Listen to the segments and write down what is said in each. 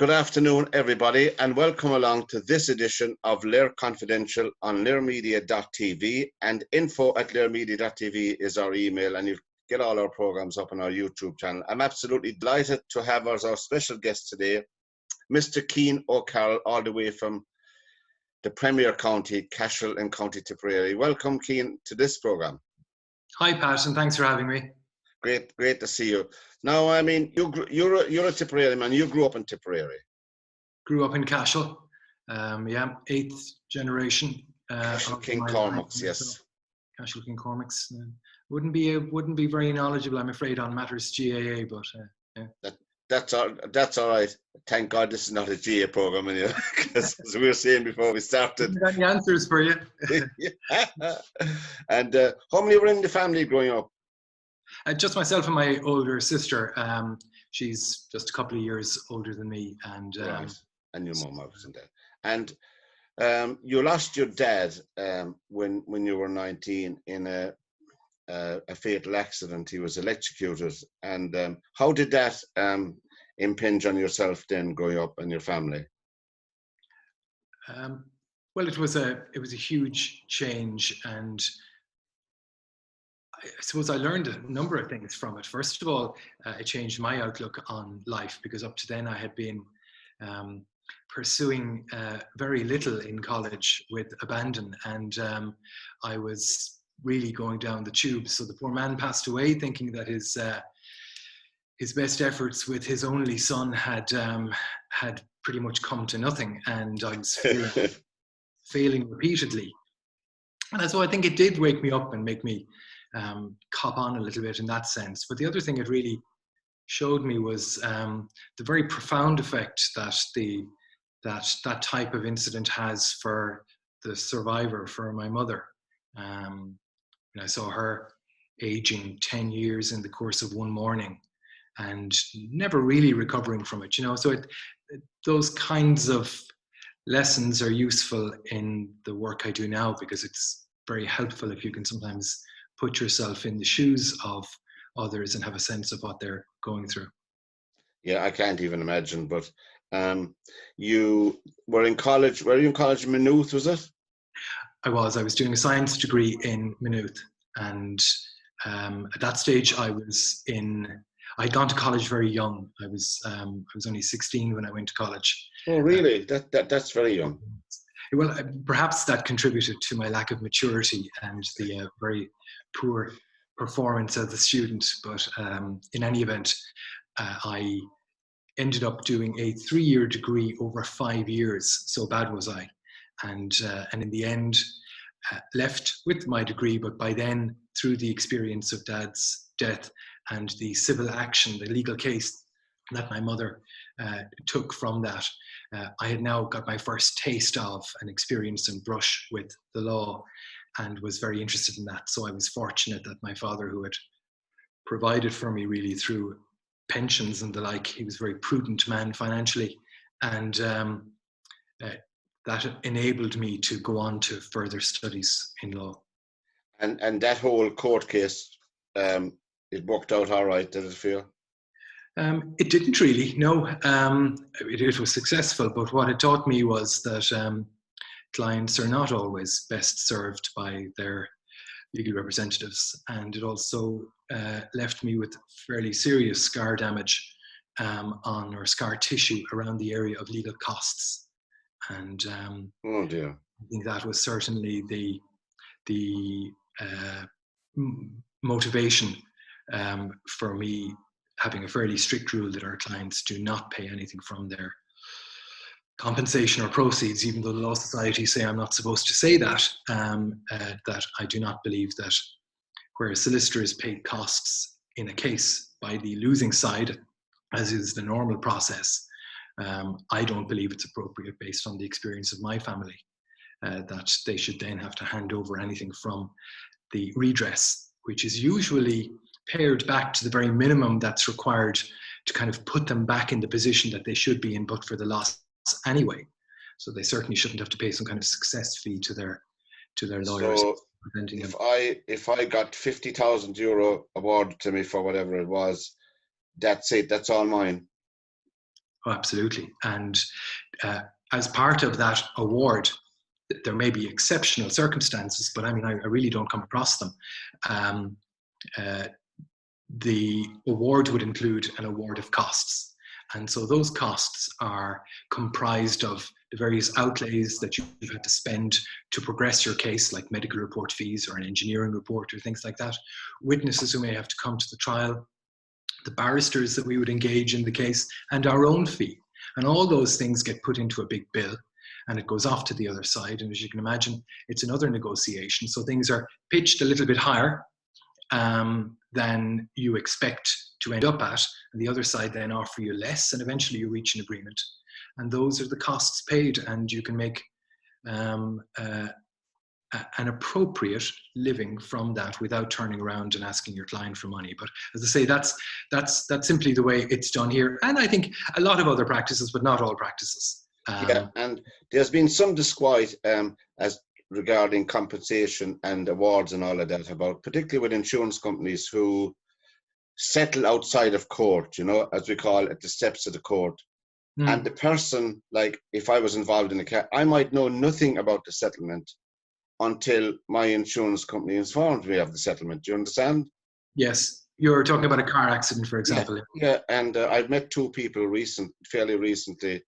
Good afternoon, everybody, and welcome along to this edition of LíR Confidential on lirmedia.tv, and info@lirmedia.tv is our email, and you get all our programs up on our YouTube channel. I'm absolutely delighted to have as our special guest today, Mr. Cian O'Carroll, all the way from the Premier County, Cashel and County Tipperary. Welcome, Cian, to this program. Hi, Pat, and thanks for having me. Great to see you. Now, I mean, you're a Tipperary man. You grew up in Tipperary. Grew up in Cashel. Yeah, 8th generation. Cashel King Cormac's, yes. Cashel King Cormac's. Wouldn't be very knowledgeable, I'm afraid, on matters GAA, but yeah. That's all right. Thank God this is not a GA program, because as we were saying before we started. Got any answers for you? And how many were in the family growing up? Just myself and my older sister. She's just a couple of years older than me, and right. And your mum wasn't there. And you lost your dad when you were 19 in a fatal accident. He was electrocuted. And how did that impinge on yourself then, growing up, and your family? Well, it was a huge change, and I suppose I learned a number of things from it. First of all, it changed my outlook on life, because up to then I had been pursuing very little in college with abandon, and I was really going down the tube. So the poor man passed away thinking that his best efforts with his only son had pretty much come to nothing, and I was failing repeatedly. And so I think it did wake me up and make me cop on a little bit in that sense. But the other thing it really showed me was the very profound effect that type of incident has for the survivor, for my mother. And I saw her aging 10 years in the course of one morning and never really recovering from it, So those kinds of lessons are useful in the work I do now, because it's very helpful if you can sometimes put yourself in the shoes of others and have a sense of what they're going through. Yeah, I can't even imagine. But you were in college. Were you in college in Maynooth, was it? I was doing a science degree in Maynooth, and at that stage I'd gone to college very young. I was only 16 when I went to college. Oh, really? That's very young. Well, perhaps that contributed to my lack of maturity and the very poor performance as a student. But in any event, I ended up doing a 3-year degree over 5 years. So bad was I. And in the end, left with my degree. But by then, through the experience of Dad's death and the civil action, the legal case that my mother took from that, I had now got my first taste of and experience and brush with the law, and was very interested in that. So I was fortunate that my father, who had provided for me really through pensions and the like, he was a very prudent man financially, and that enabled me to go on to further studies in law. And that whole court case, it worked out all right, did it feel? It didn't really, no. It was successful, but what it taught me was that clients are not always best served by their legal representatives, and it also left me with fairly serious scar damage or scar tissue around the area of legal costs. And oh dear. I think that was certainly the motivation for me, having a fairly strict rule that our clients do not pay anything from their compensation or proceeds, even though the Law Society say I'm not supposed to say that, that I do not believe that where a solicitor is paid costs in a case by the losing side, as is the normal process, I don't believe it's appropriate, based on the experience of my family, that they should then have to hand over anything from the redress, which is usually pared back to the very minimum that's required to kind of put them back in the position that they should be in, but for the loss anyway. So they certainly shouldn't have to pay some kind of success fee to their lawyers. So if I got €50,000 awarded to me for whatever it was, that's it. That's all mine. Oh, absolutely. And as part of that award, there may be exceptional circumstances, but I mean, I really don't come across them. The award would include an award of costs. And so those costs are comprised of the various outlays that you've had to spend to progress your case, like medical report fees or an engineering report or things like that, witnesses who may have to come to the trial, the barristers that we would engage in the case, and our own fee. And all those things get put into a big bill and it goes off to the other side. And as you can imagine, it's another negotiation. So things are pitched a little bit higher than you expect to end up at, and the other side then offer you less, and eventually you reach an agreement. And those are the costs paid, and you can make an appropriate living from that without turning around and asking your client for money. But as I say, that's simply the way it's done here, and I think a lot of other practices, but not all practices. Yeah, and there's been some disquiet as regarding compensation and awards and all of that, about particularly with insurance companies who settle outside of court, you know, as we call it, at the steps of the court. And the person, like if I was involved in a case, I might know nothing about the settlement until my insurance company informed me of the settlement. Do you understand? Yes. You're talking about a car accident, for example. Yeah. And I've met two people fairly recently,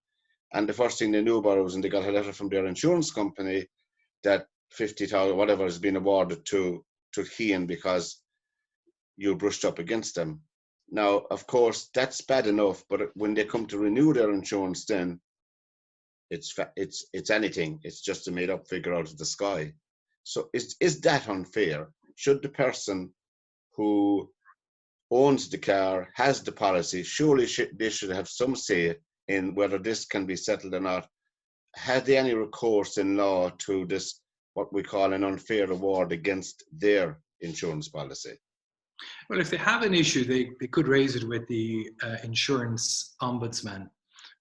and the first thing they knew about it was when they got a letter from their insurance company that 50,000, whatever, has been awarded to Cian because you brushed up against them. Now, of course, that's bad enough, but when they come to renew their insurance, then it's anything. It's just a made-up figure out of the sky. So is that unfair? Should the person who owns the car, has the policy, surely they should have some say in whether this can be settled or not? Had they any recourse in law to this, what we call an unfair award against their insurance policy? Well, if they have an issue, they could raise it with the insurance ombudsman.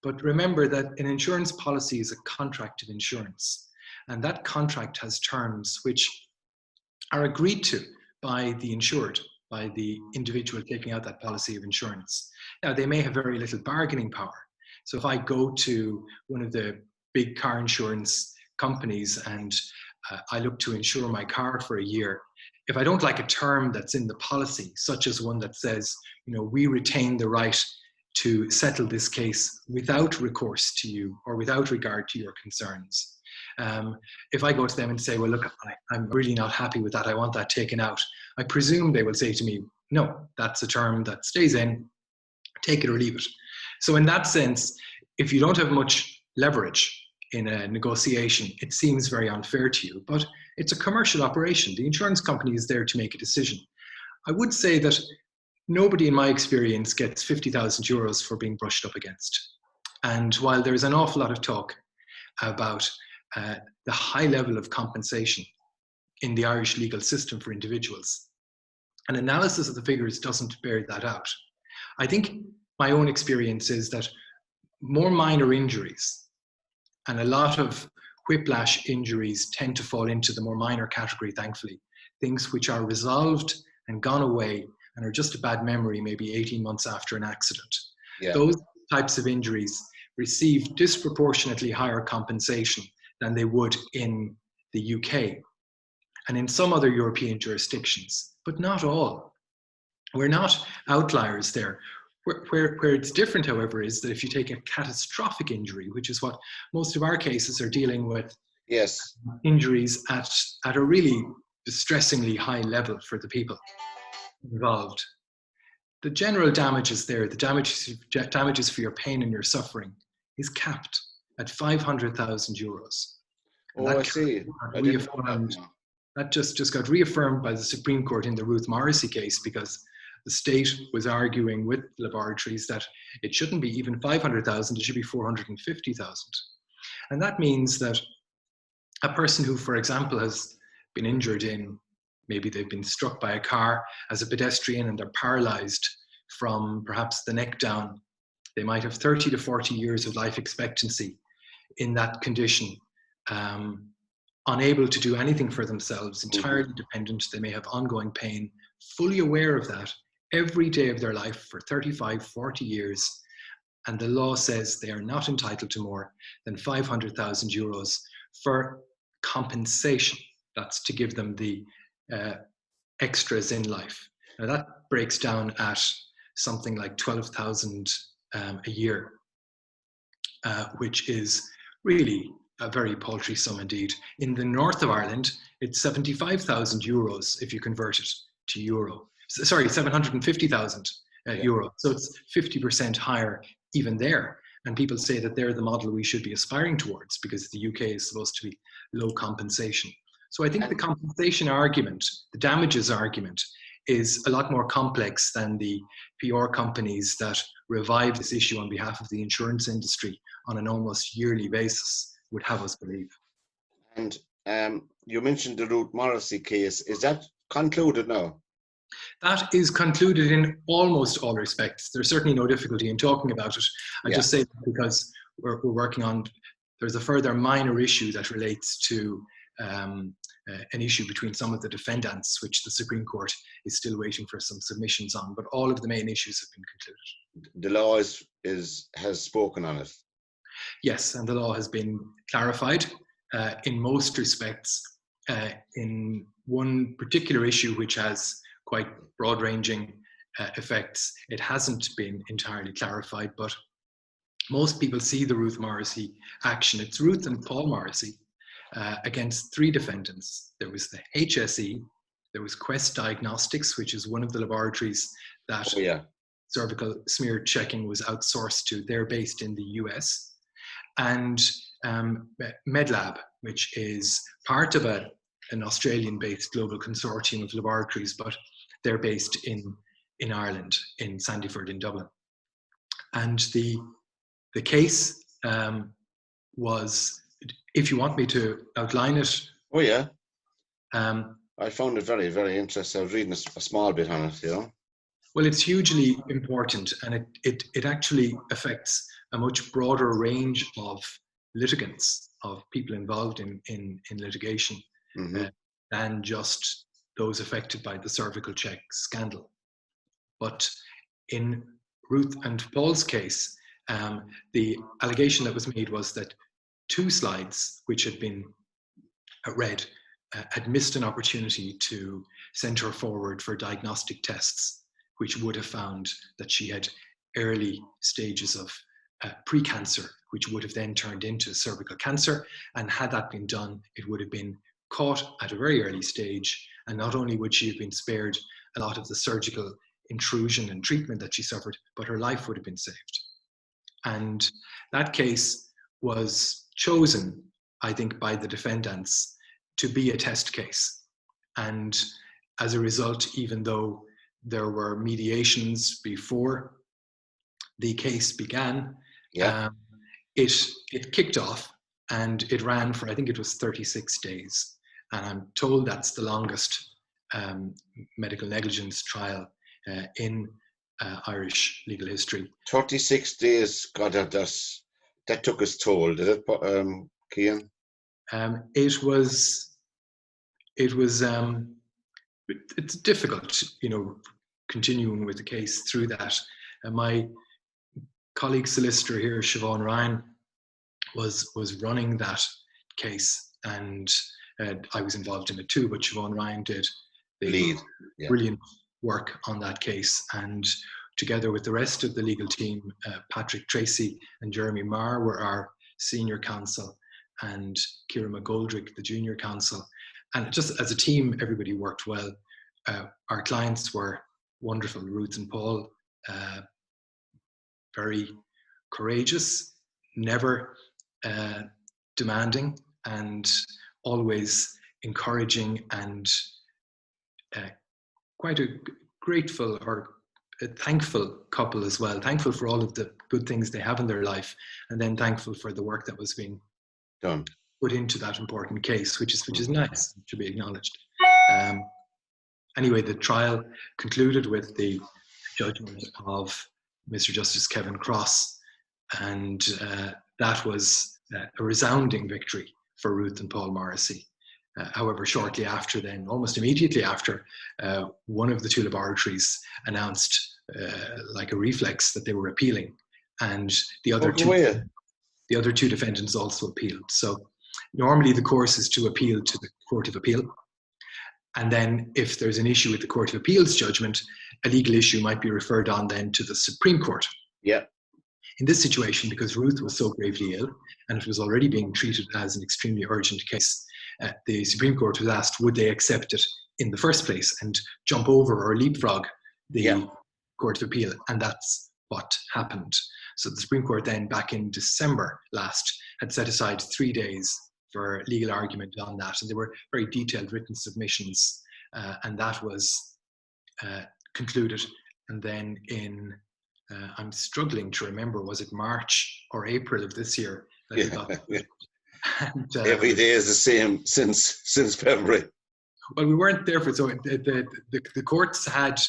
But remember that an insurance policy is a contract of insurance. And that contract has terms which are agreed to by the insured, by the individual taking out that policy of insurance. Now, they may have very little bargaining power. So if I go to one of the big car insurance companies and I look to insure my car for a year, if I don't like a term that's in the policy, such as one that says, you know, we retain the right to settle this case without recourse to you or without regard to your concerns. If I go to them and say, well, look, I'm really not happy with that, I want that taken out, I presume they will say to me, no, that's a term that stays in, take it or leave it. So in that sense, if you don't have much leverage in a negotiation, it seems very unfair to you, but it's a commercial operation. The insurance company is there to make a decision. I would say that nobody in my experience gets 50,000 euros for being brushed up against. And while there's an awful lot of talk about the high level of compensation in the Irish legal system for individuals, an analysis of the figures doesn't bear that out. I think my own experience is that more minor injuries and a lot of whiplash injuries tend to fall into the more minor category, thankfully. Things which are resolved and gone away and are just a bad memory maybe 18 months after an accident. Yeah. Those types of injuries receive disproportionately higher compensation than they would in the UK and in some other European jurisdictions, but not all. We're not outliers there. Where it's different, however, is that if you take a catastrophic injury, which is what most of our cases are dealing with, yes, injuries at a really distressingly high level for the people involved, the general damages there, the damages for your pain and your suffering, is capped at 500,000 euros. Oh, I see. That just got reaffirmed by the Supreme Court in the Ruth Morrissey case, because the state was arguing with laboratories that it shouldn't be even 500,000, it should be 450,000. And that means that a person who, for example, has been injured maybe they've been struck by a car as a pedestrian and they're paralyzed from perhaps the neck down. They might have 30 to 40 years of life expectancy in that condition, unable to do anything for themselves, entirely dependent. They may have ongoing pain, fully aware of that every day of their life for 35, 40 years. And the law says they are not entitled to more than €500,000 for compensation. That's to give them the extras in life. Now that breaks down at something like 12,000 a year, which is really a very paltry sum indeed. In the north of Ireland, it's 75,000 euros if you convert it to euro. Sorry, 750,000 euro. So it's 50% higher even there. And people say that they're the model we should be aspiring towards, because the UK is supposed to be low compensation. So I think the compensation argument, the damages argument, is a lot more complex than the PR companies that revive this issue on behalf of the insurance industry on an almost yearly basis would have us believe. And you mentioned the Ruth Morrissey case. Is that concluded now? That is concluded in almost all respects. There's certainly no difficulty in talking about it. I just say that because we're working on, there's a further minor issue that relates to an issue between some of the defendants, which the Supreme Court is still waiting for some submissions on, but all of the main issues have been concluded. The law has spoken on it. Yes, and the law has been clarified in most respects. In one particular issue, which has quite broad-ranging effects, it hasn't been entirely clarified, but most people see the Ruth Morrissey action. It's Ruth and Paul Morrissey against three defendants. There was the HSE, there was Quest Diagnostics, which is one of the laboratories that cervical smear checking was outsourced to. They're based in the US. And Medlab, which is part of an Australian-based global consortium of laboratories, but they're based in Ireland, in Sandyford in Dublin. And the case was, if you want me to outline it. Oh yeah. I found it very, very interesting. I was reading a small bit on it, you know. Well, it's hugely important, and it actually affects a much broader range of litigants, of people involved in litigation, than just those affected by the cervical check scandal. But in Ruth and Paul's case, the allegation that was made was that two slides, which had been read, had missed an opportunity to send her forward for diagnostic tests, which would have found that she had early stages of precancer, which would have then turned into cervical cancer. And had that been done, it would have been caught at a very early stage. And not only would she have been spared a lot of the surgical intrusion and treatment that she suffered, but her life would have been saved. And that case was chosen, I think, by the defendants to be a test case. And as a result, even though there were mediations before the case began, it kicked off, and it ran for, I think it was 36 days. And I'm told that's the longest medical negligence trial in Irish legal history. 36 days, God, that took its toll, did it, Cian? It's difficult, you know, continuing with the case through that. My colleague solicitor here, Siobhan Ryan, was running that case, and I was involved in it too, but Siobhan Ryan did the brilliant work on that case, and together with the rest of the legal team, Patrick Tracy and Jeremy Marr were our senior counsel, and Ciara McGoldrick, the junior counsel. And just as a team, everybody worked well. Our clients were wonderful, Ruth and Paul, very courageous, never demanding, and always encouraging, and quite a grateful or a thankful couple as well. Thankful for all of the good things they have in their life, and then thankful for the work that was being done, put into that important case, which is nice to be acknowledged. Anyway, the trial concluded with the judgment of Mr. Justice Kevin Cross, and that was a resounding victory for Ruth and Paul Morrissey. However, shortly after then, almost immediately after, one of the two laboratories announced, like a reflex, that they were appealing. and the other two defendants also appealed. So normally the course is to appeal to the Court of Appeal. And then if there's an issue with the Court of Appeal's judgment, a legal issue might be referred on then to the Supreme Court. Yeah. In this situation, because Ruth was so gravely ill and it was already being treated as an extremely urgent case, the Supreme Court was asked, would they accept it in the first place and jump over or leapfrog the Court of Appeal? And that's what happened. So the Supreme Court then, back in December last, had set aside 3 days for legal argument on that. And there were very detailed written submissions, and that was concluded. And then in, I'm struggling to remember, was it March or April of this year? And, every day is the same since February. Well, we weren't there for, so the courts had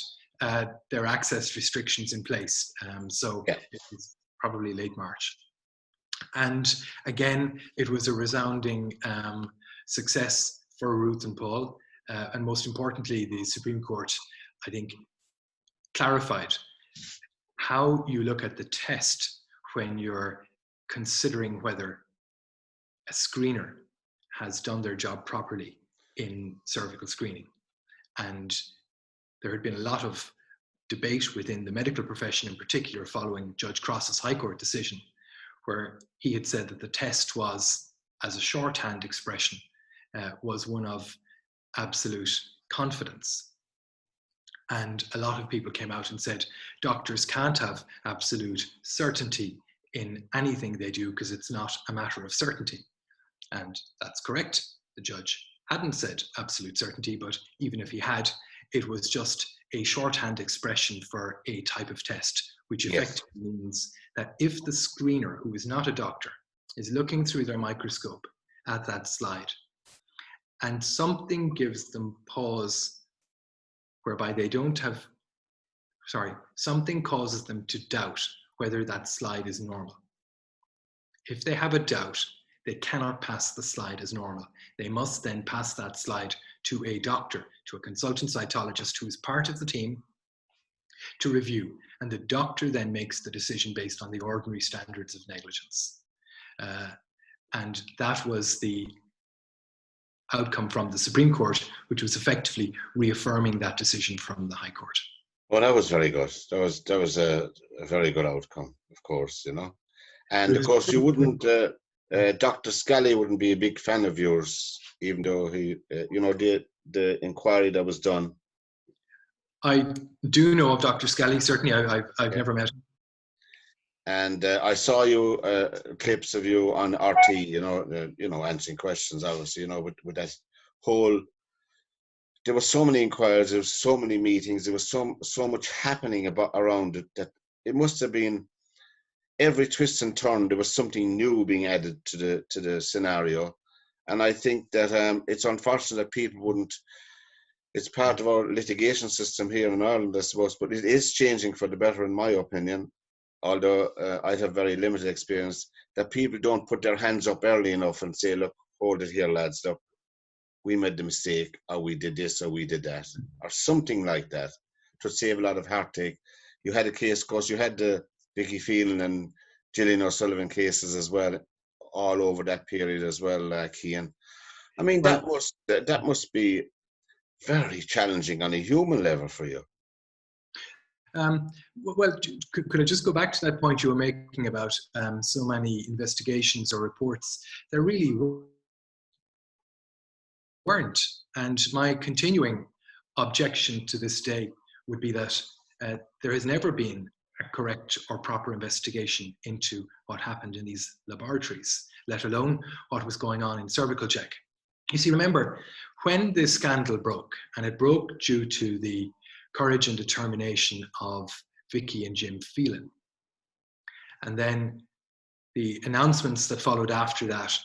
their access restrictions in place. So it was probably late March. And again, it was a resounding success for Ruth and Paul. And most importantly, the Supreme Court, I think, clarified how you look at the test when you're considering whether a screener has done their job properly in cervical screening. And there had been a lot of debate within the medical profession in particular following Judge Cross's High Court decision, where he had said that the test was, as a shorthand expression, was one of absolute confidence. And a lot of people came out and said, doctors can't have absolute certainty in anything they do because it's not a matter of certainty. And that's correct. The judge hadn't said absolute certainty, but even if he had, it was just a shorthand expression for a type of test, which effectively means that if the screener, who is not a doctor, is looking through their microscope at that slide and something gives them pause whereby they don't have, something causes them to doubt whether that slide is normal. If they have a doubt, they cannot pass the slide as normal. They must then pass that slide to a doctor, to a consultant cytologist who is part of the team to review. And the doctor then makes the decision based on the ordinary standards of negligence. And that was the outcome from the Supreme Court, which was effectively reaffirming that decision from the High Court. Well, that was very good. That was a very good outcome, of course, you know. And of course, you wouldn't, Dr. Scally wouldn't be a big fan of yours, even though he, you know, the inquiry that was done. I do know of Dr. Scally, certainly. I've never met him. And I saw you clips of you on RT, you know, answering questions, obviously, you know, with that whole. There were so many inquiries, there was so many meetings, there was so much happening around it that it must have been every twist and turn. There was something new being added to the scenario, and I think that it's unfortunate that people wouldn't. It's part of our litigation system here in Ireland, I suppose, but it is changing for the better, in my opinion. Although I have very limited experience, that people don't put their hands up early enough and say, look, hold it here, lads, look, we made the mistake, or we did this, or we did that, or something like that, to save a lot of heartache. You had a case, of course, you had the Vicky Phelan and Gillian O'Sullivan cases as well, all over that period as well, Cian. I mean, that must be very challenging on a human level for you. Well, could I just go back to that point you were making about so many investigations or reports? There really weren't. And my continuing objection to this day would be that there has never been a correct or proper investigation into what happened in these laboratories, let alone what was going on in cervical check. You see, remember, when this scandal broke, and it broke due to the courage and determination of Vicky and Jim Phelan, and then the announcements that followed after that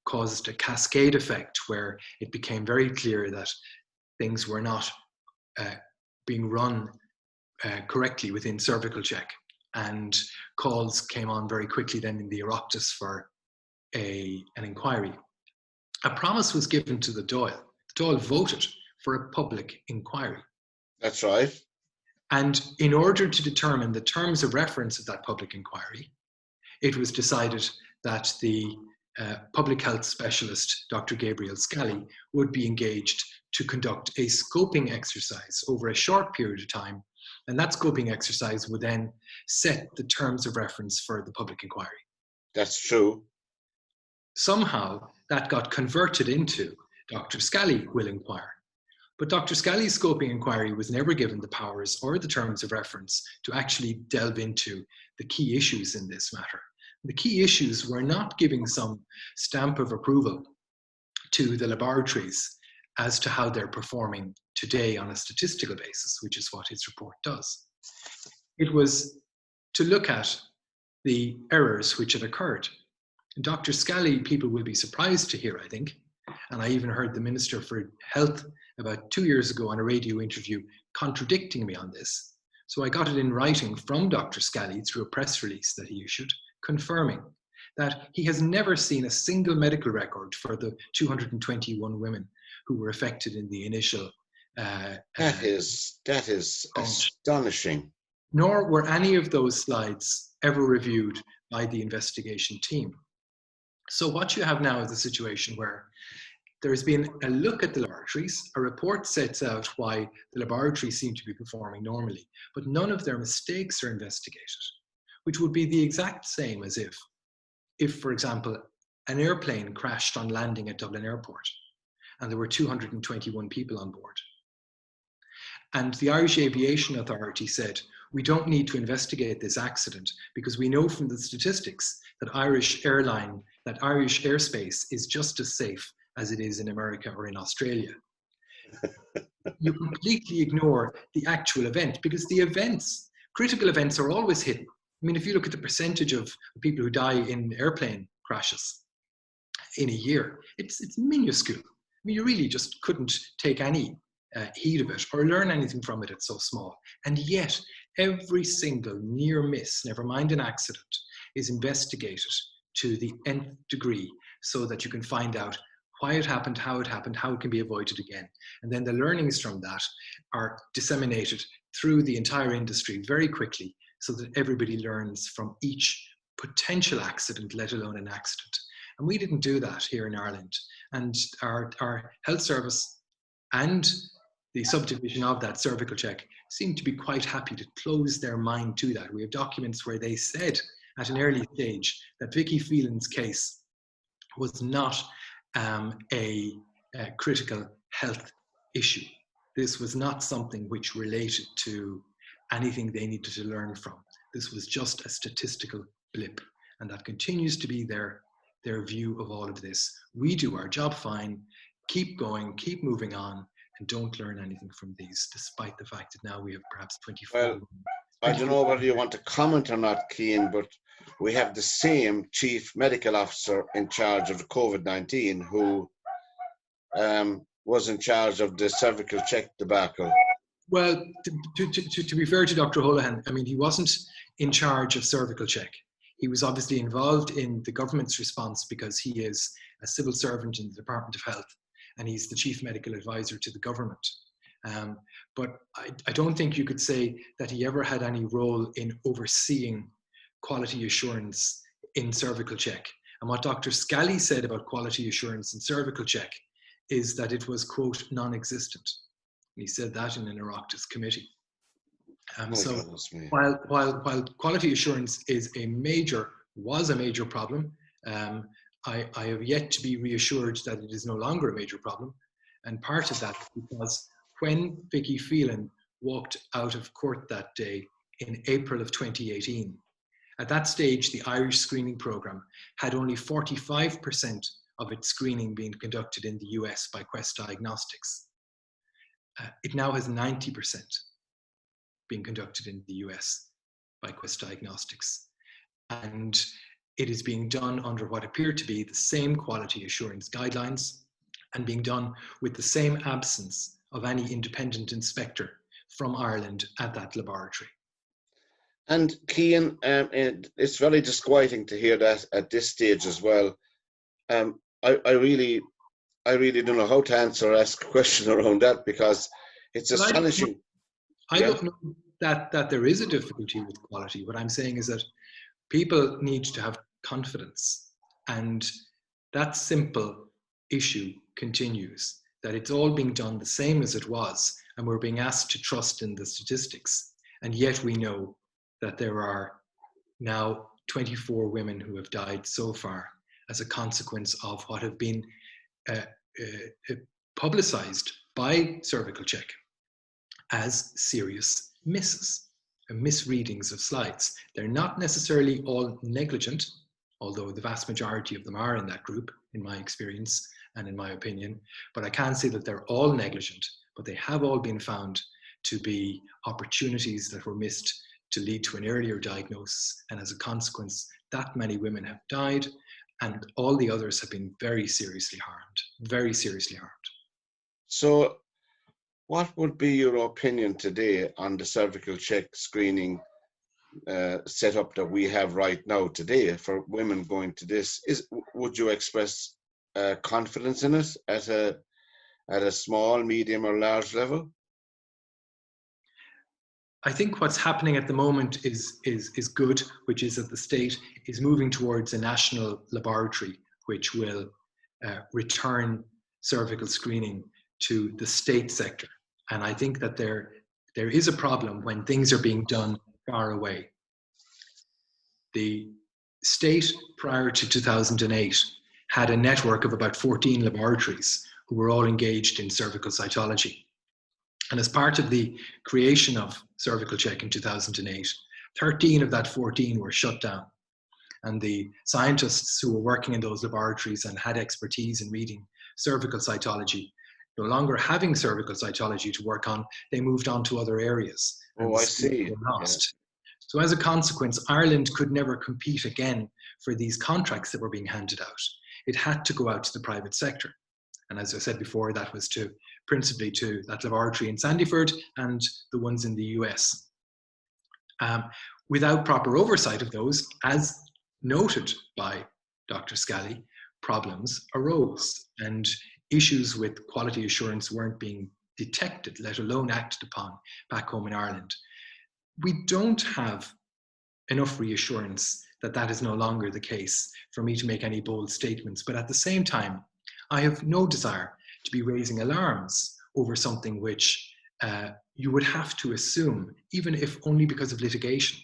caused a cascade effect where it became very clear that things were not being run correctly within cervical check, and calls came on very quickly then in the Oroptus for an inquiry. A promise was given to the Dáil. The Dáil voted for a public inquiry. That's right. And in order to determine the terms of reference of that public inquiry, it was decided that the public health specialist, Dr. Gabriel Scally, would be engaged to conduct a scoping exercise over a short period of time. And that scoping exercise would then set the terms of reference for the public inquiry. That's true. Somehow that got converted into Dr. Scally will inquire. But Dr. Scally's scoping inquiry was never given the powers or the terms of reference to actually delve into the key issues in this matter. The key issues were not giving some stamp of approval to the laboratories as to how they're performing today on a statistical basis, which is what his report does. It was to look at the errors which had occurred. And Dr. Scally, people will be surprised to hear, I think, and I even heard the Minister for Health about 2 years ago on a radio interview contradicting me on this. So I got it in writing from Dr. Scally through a press release that he issued, confirming that he has never seen a single medical record for the 221 women who were affected in the initial That is astonishing. Nor were any of those slides ever reviewed by the investigation team. So what you have now is a situation where there has been a look at the laboratories, a report sets out why the laboratories seem to be performing normally, but none of their mistakes are investigated, which would be the exact same as if, for example, an airplane crashed on landing at Dublin Airport and there were 221 people on board. And the Irish Aviation Authority said, we don't need to investigate this accident because we know from the statistics that Irish airspace is just as safe as it is in America or in Australia. You completely ignore the actual event because the events, critical events, are always hidden. I mean, if you look at the percentage of people who die in airplane crashes in a year, it's minuscule. I mean, you really just couldn't take any heed of it or learn anything from it. It's so small. And yet, every single near miss, never mind an accident, is investigated to the nth degree so that you can find out why it happened, how it can be avoided again. And then the learnings from that are disseminated through the entire industry very quickly so that everybody learns from each potential accident, let alone an accident. And we didn't do that here in Ireland. And our health service and the subdivision of that, Cervical Check, seemed to be quite happy to close their mind to that. We have documents where they said at an early stage that Vicky Phelan's case was not a critical health issue. This was not something which related to anything they needed to learn from. This was just a statistical blip, and that continues to be their view of all of this. We do our job fine, keep going, keep moving on, and don't learn anything from these, despite the fact that now we have perhaps 24. Well, I don't know whether you want to comment or not, Cian, but we have the same chief medical officer in charge of the COVID-19 who was in charge of the cervical check debacle. Well, to be fair to Dr. Holohan, I mean, he wasn't in charge of cervical check. He was obviously involved in the government's response because he is a civil servant in the Department of Health and he's the chief medical advisor to the government. But I don't think you could say that he ever had any role in overseeing quality assurance in cervical check. And what Dr. Scally said about quality assurance in cervical check is that it was, quote, non-existent. And he said that in an Oireachtas committee. So while quality assurance was a major problem, I have yet to be reassured that it is no longer a major problem. And part of that is because when Vicky Phelan walked out of court that day in April of 2018, at that stage, the Irish screening program had only 45% of its screening being conducted in the US by Quest Diagnostics. It now has 90% being conducted in the US by Quest Diagnostics. And it is being done under what appear to be the same quality assurance guidelines and being done with the same absence of any independent inspector from Ireland at that laboratory. And Cian, it's very disquieting to hear that at this stage as well. I really don't know how to ask a question around that because it's astonishing. I don't know that there is a difficulty with quality. What I'm saying is that people need to have confidence, and that simple issue continues, that it's all being done the same as it was, and we're being asked to trust in the statistics. And yet we know that there are now 24 women who have died so far as a consequence of what have been publicized by Cervical Check as serious misses and misreadings of slides. They're not necessarily all negligent, although the vast majority of them are in that group, in my experience and in my opinion. But I can't say that they're all negligent, but they have all been found to be opportunities that were missed to lead to an earlier diagnosis. And as a consequence, that many women have died, and all the others have been very seriously harmed, very seriously harmed. So what would be your opinion today on the cervical check screening setup that we have right now today for women going to this? Would you express confidence in it at a small, medium, or large level? I think what's happening at the moment is good, which is that the state is moving towards a national laboratory which will return cervical screening to the state sector. And I think that there is a problem when things are being done far away. The state prior to 2008 had a network of about 14 laboratories who were all engaged in cervical cytology. And as part of the creation of Cervical Check in 2008, 13 of that 14 were shut down. And the scientists who were working in those laboratories and had expertise in reading cervical cytology, no longer having cervical cytology to work on, they moved on to other areas. Oh, I see. Lost. Yeah. So as a consequence, Ireland could never compete again for these contracts that were being handed out. It had to go out to the private sector. And as I said before, that was principally to that laboratory in Sandyford and the ones in the US. Without proper oversight of those, as noted by Dr. Scally, problems arose and issues with quality assurance weren't being detected, let alone acted upon back home in Ireland. We don't have enough reassurance that that is no longer the case for me to make any bold statements. But at the same time, I have no desire to be raising alarms over something which you would have to assume, even if only because of litigation,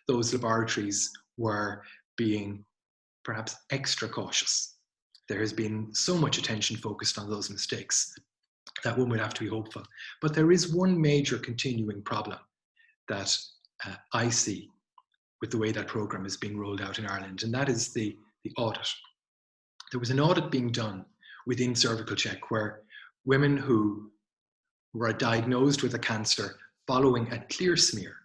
those laboratories were being perhaps extra cautious. There has been so much attention focused on those mistakes that one would have to be hopeful. But there is one major continuing problem that I see with the way that program is being rolled out in Ireland, and that is the audit. There was an audit being done within Cervical Check where women who were diagnosed with a cancer following a LíR smear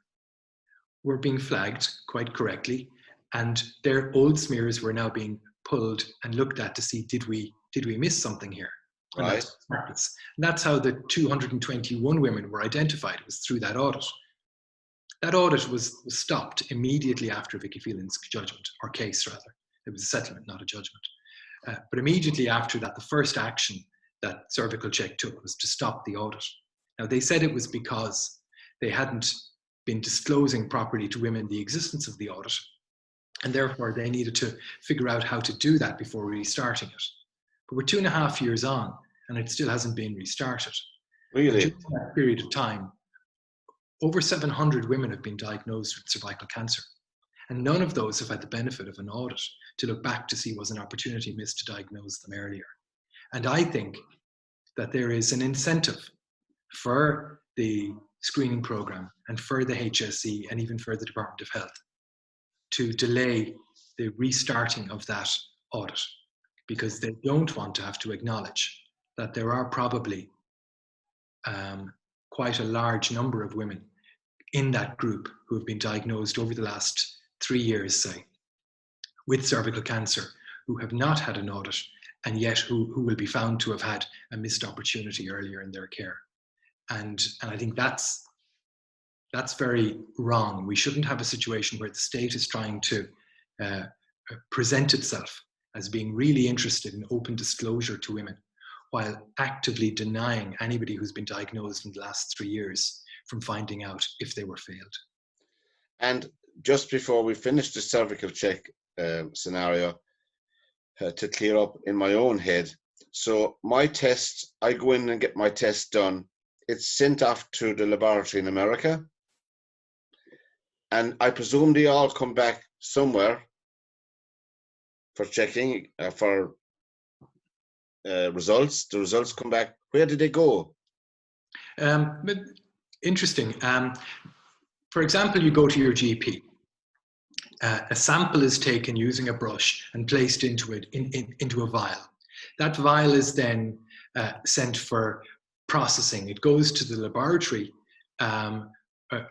were being flagged quite correctly, and their old smears were now being pulled and looked at to see, did we miss something here? And right. That's how the 221 women were identified. It was through that audit. That audit was stopped immediately after Vicky Phelan's judgment, or case rather. It was a settlement, not a judgment. But immediately after that, the first action that Cervical Check took was to stop the audit. Now, they said it was because they hadn't been disclosing properly to women the existence of the audit, and therefore they needed to figure out how to do that before restarting it. But we're 2.5 years on, and it still hasn't been restarted. Really? During that period of time, over 700 women have been diagnosed with cervical cancer, and none of those have had the benefit of an audit to look back to see was an opportunity missed to diagnose them earlier. And I think that there is an incentive for the screening program and for the HSE and even for the Department of Health to delay the restarting of that audit, because they don't want to have to acknowledge that there are probably quite a large number of women in that group who have been diagnosed over the last 3 years, say, with cervical cancer, who have not had an audit, and yet who will be found to have had a missed opportunity earlier in their care. And I think that's very wrong. We shouldn't have a situation where the state is trying to present itself as being really interested in open disclosure to women, while actively denying anybody who's been diagnosed in the last 3 years from finding out if they were failed. And just before we finish the cervical check scenario, to clear up in my own head, so my test, I go in and get my test done. It's sent off to the laboratory in America, and I presume they all come back somewhere for checking for results. The results come back. Where did they go? But interesting. For example, you go to your GP. A sample is taken using a brush and placed into it into a vial. That vial is then sent for processing. It goes to the laboratory,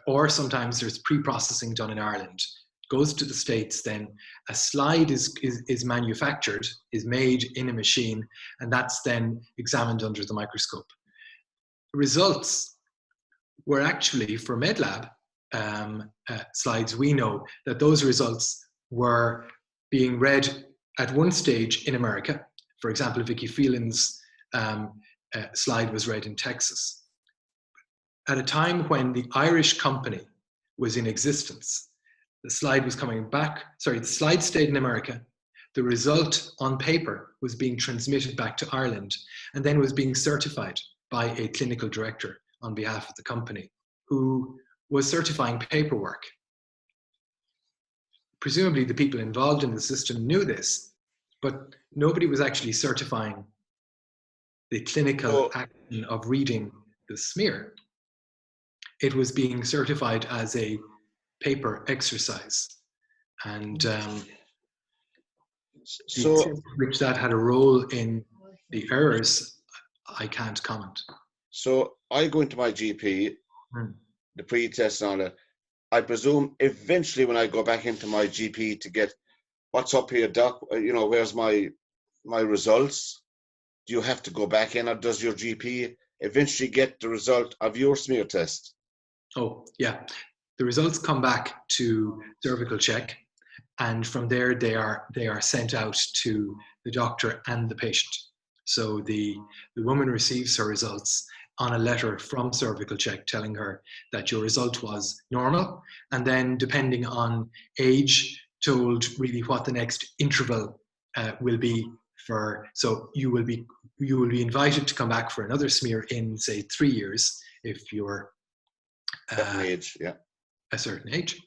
or sometimes there's pre-processing done in Ireland. It goes to the States. Then a slide is manufactured, is made in a machine, and that's then examined under the microscope. Results were actually, for MedLab slides, we know that those results were being read at one stage in America. For example, Vicky Phelan's slide was read in Texas. At a time when the Irish company was in existence, the slide was coming back, sorry, the slide stayed in America. The result on paper was being transmitted back to Ireland and then was being certified by a clinical director on behalf of the company who was certifying paperwork. Presumably the people involved in the system knew this, but nobody was actually certifying the clinical action of reading the smear. It was being certified as a paper exercise. And which that had a role in the errors, I can't comment. So I go into my GP, the pre-test and all that. I presume eventually when I go back into my GP to get, what's up here, doc? Where's my results? Do you have to go back in, or does your GP eventually get the result of your smear test? Oh, yeah. The results come back to cervical check, and from there they are sent out to the doctor and the patient. So the woman receives her results on a letter from cervical check telling her that your result was normal, and then depending on age, told really what the next interval will be for. So you will be invited to come back for another smear in, say, 3 years if you're a certain age.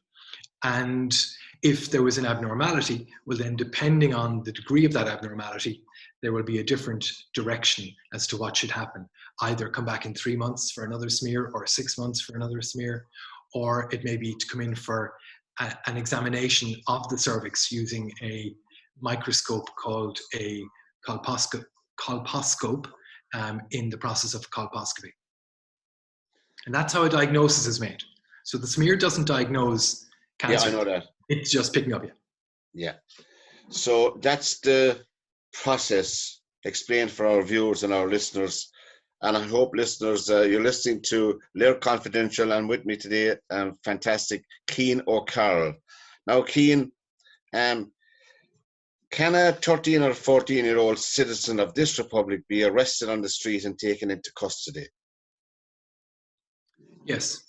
And if there was an abnormality, well then depending on the degree of that abnormality, there will be a different direction as to what should happen. Either come back in 3 months for another smear, or 6 months for another smear, or it may be to come in for an examination of the cervix using a microscope called a colposcope in the process of colposcopy. And that's how a diagnosis is made. So the smear doesn't diagnose cancer. Yeah, I know that. It's just picking up you. Yeah. So that's the process explained for our viewers and our listeners. And I hope listeners, you're listening to LíR Confidential, and with me today, fantastic Cian O'Carroll. Now, Cian, can a 13 or 14-year-old citizen of this republic be arrested on the street and taken into custody? Yes,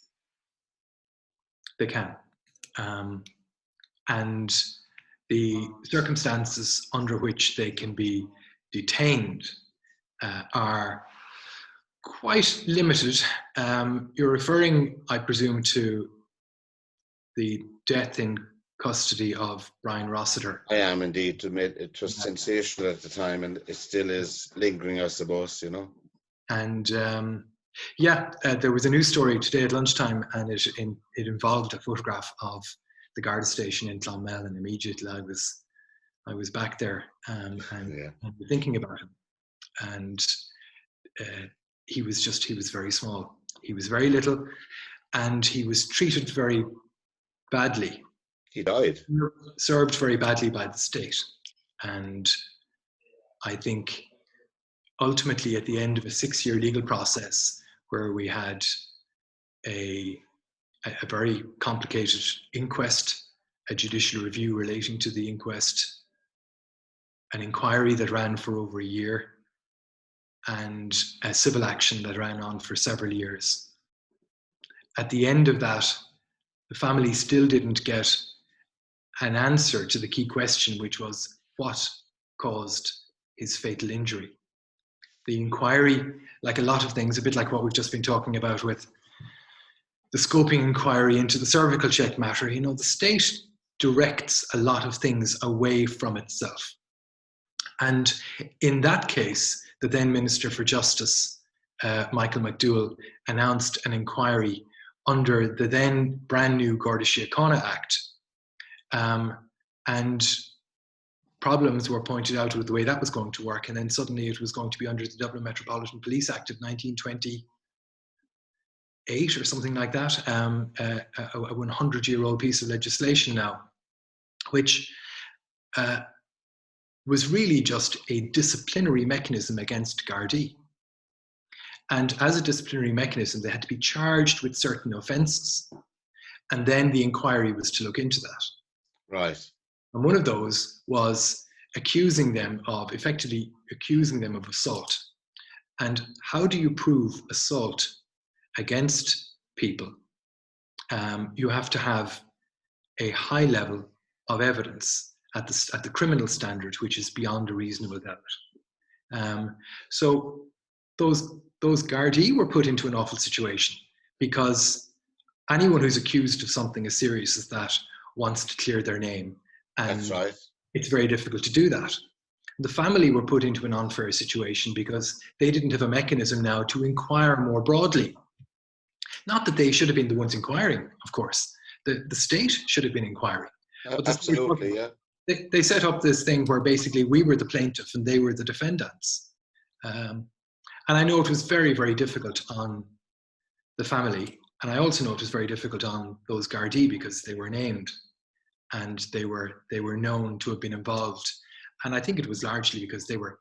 they can. And the circumstances under which they can be detained are quite limited. You're referring, I presume, to the death in custody of Brian Rossiter. I am indeed. It was sensational at the time, and it still is lingering, I suppose, And there was a news story today at lunchtime, and it involved a photograph of the Garda station in Clonmel, and immediately I was back there and thinking about him. And he was very small. He was very little, and he was treated very badly. He died. Served very badly by the state. And I think ultimately at the end of a 6-year legal process where we had a very complicated inquest, a judicial review relating to the inquest, an inquiry that ran for over a year, and a civil action that ran on for several years. at the end of that, the family still didn't get an answer to the key question, which was what caused his fatal injury. The inquiry, like a lot of things, a bit like what we've just been talking about with the scoping inquiry into the cervical check matter, the state directs a lot of things away from itself. And in that case, the then Minister for Justice, Michael McDowell, announced an inquiry under the then brand new Garda Síochána Act. And problems were pointed out with the way that was going to work. And then suddenly it was going to be under the Dublin Metropolitan Police Act of 1928 or something like that, a 100-year-old piece of legislation now, which was really just a disciplinary mechanism against Gardaí. And as a disciplinary mechanism, they had to be charged with certain offences. And then the inquiry was to look into that. Right. And one of those was effectively accusing them of assault. And how do you prove assault against people? You have to have a high level of evidence at the criminal standard, which is beyond a reasonable doubt. So those Gardaí were put into an awful situation, because anyone who's accused of something as serious as that wants to clear their name. And that's right. It's very difficult to do that. The family were put into an unfair situation because they didn't have a mechanism now to inquire more broadly. Not that they should have been the ones inquiring, of course. The state should have been inquiring. Absolutely, yeah. They set up this thing where basically we were the plaintiff and they were the defendants. And I know it was very, very difficult on the family. And I also know it was very difficult on those Gardaí because they were named and they were known to have been involved. And I think it was largely because they were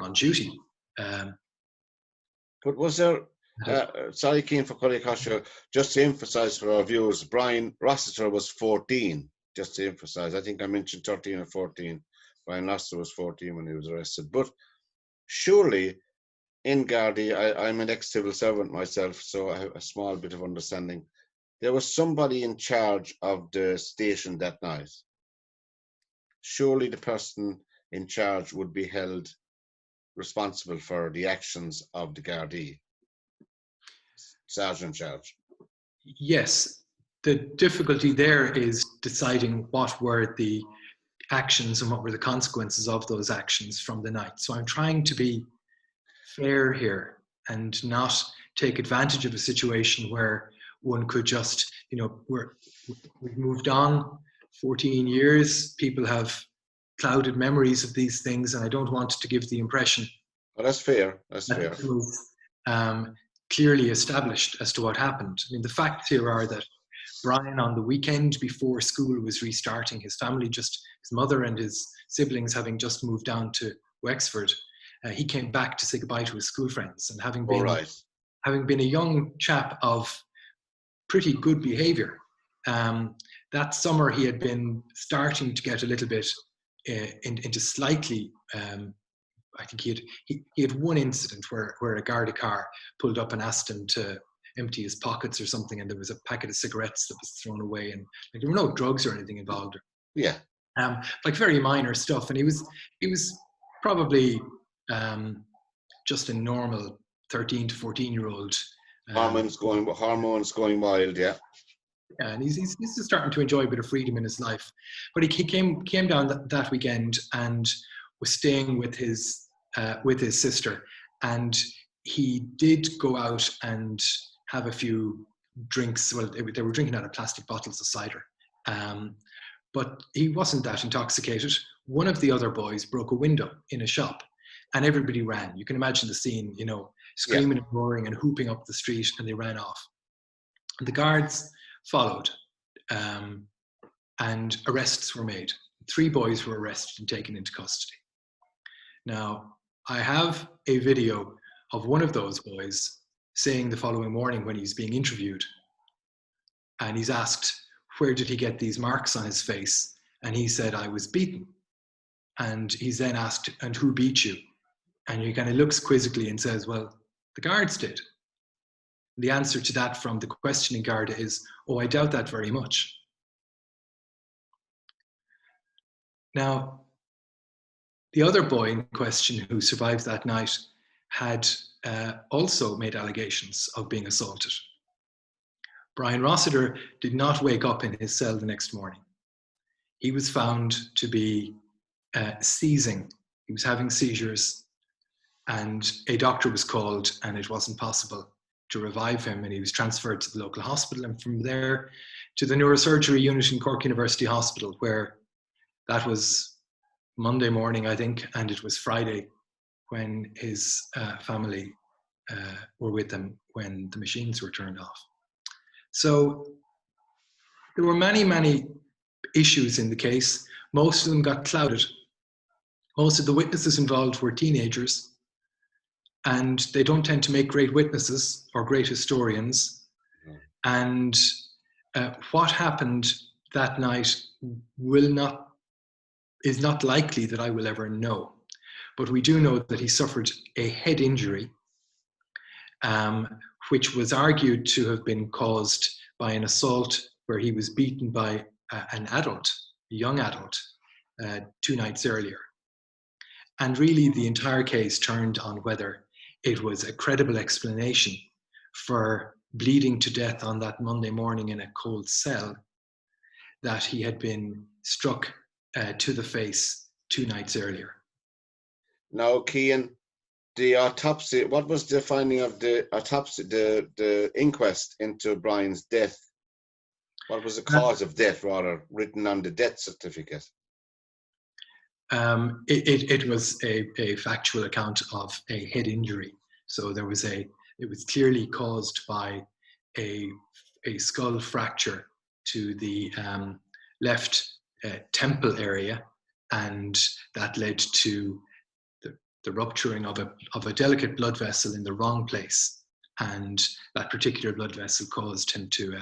on duty. But was there, sorry, Cian, for cutting across you, just to emphasise for our viewers, Brian Rossiter was 14, just to emphasise. I think I mentioned 13 or 14. Brian Rossiter was 14 when he was arrested. But surely, in Gardaí, I'm an ex-civil servant myself, so I have a small bit of understanding. There was somebody in charge of the station that night. Surely the person in charge would be held responsible for the actions of the Gardaí. Sergeant in charge. Yes. The difficulty there is deciding what were the actions and what were the consequences of those actions from the night. So I'm trying to be fair here and not take advantage of a situation where one could just, we've moved on 14 years, people have clouded memories of these things, and I don't want to give the impression. Well, that's fair. That's fair. It was clearly established as to what happened. I mean, the facts here are that Brian, on the weekend before school was restarting, his mother and his siblings having just moved down to Wexford, he came back to say goodbye to his school friends. And having been a young chap of pretty good behaviour, that summer he had been starting to get a little bit into slightly. I think he had one incident where a Garda car pulled up and asked him to empty his pockets or something, and there was a packet of cigarettes that was thrown away, and there were no drugs or anything involved. Yeah. Like very minor stuff, and he was probably just a normal 13 to 14-year-old. Hormones going wild, yeah. Yeah, and he's just starting to enjoy a bit of freedom in his life. But he came down that weekend and was staying with his sister, and he did go out and have a few drinks. Well, they were drinking out of plastic bottles of cider, but he wasn't that intoxicated. One of the other boys broke a window in a shop, and everybody ran. You can imagine the scene, screaming and roaring and whooping up the street, and they ran off. The guards followed, and arrests were made. 3 boys were arrested and taken into custody. Now, I have a video of one of those boys saying the following morning when he's being interviewed, and he's asked, where did he get these marks on his face? And he said, I was beaten. And he's then asked, and who beat you? And he kind of looks quizzically and says, well, the guards did. The answer to that from the questioning Garda is, oh, I doubt that very much. Now, the other boy in question who survived that night had also made allegations of being assaulted. Brian Rossiter did not wake up in his cell the next morning. He was found to be seizing. He was having seizures, and a doctor was called, and it wasn't possible to revive him, and he was transferred to the local hospital, and from there to the neurosurgery unit in Cork University Hospital, where that was Monday morning, I think, and it was Friday when his family were with him when the machines were turned off. So there were many, many issues in the case. Most of them got clouded. Most of the witnesses involved were teenagers, and they don't tend to make great witnesses or great historians. And what happened that night is not likely that I will ever know. But we do know that he suffered a head injury, which was argued to have been caused by an assault where he was beaten by an adult, a young adult, 2 nights earlier. And really the entire case turned on whether it was a credible explanation for bleeding to death on that Monday morning in a cold cell, that he had been struck to the face 2 nights earlier. Now, Cian, the autopsy, what was the finding of the autopsy, the inquest into Brian's death? What was the cause of death, rather, written on the death certificate? It was a factual account of a head injury. So it was clearly caused by a skull fracture to the left temple area, and that led to the rupturing of a delicate blood vessel in the wrong place, and that particular blood vessel caused him to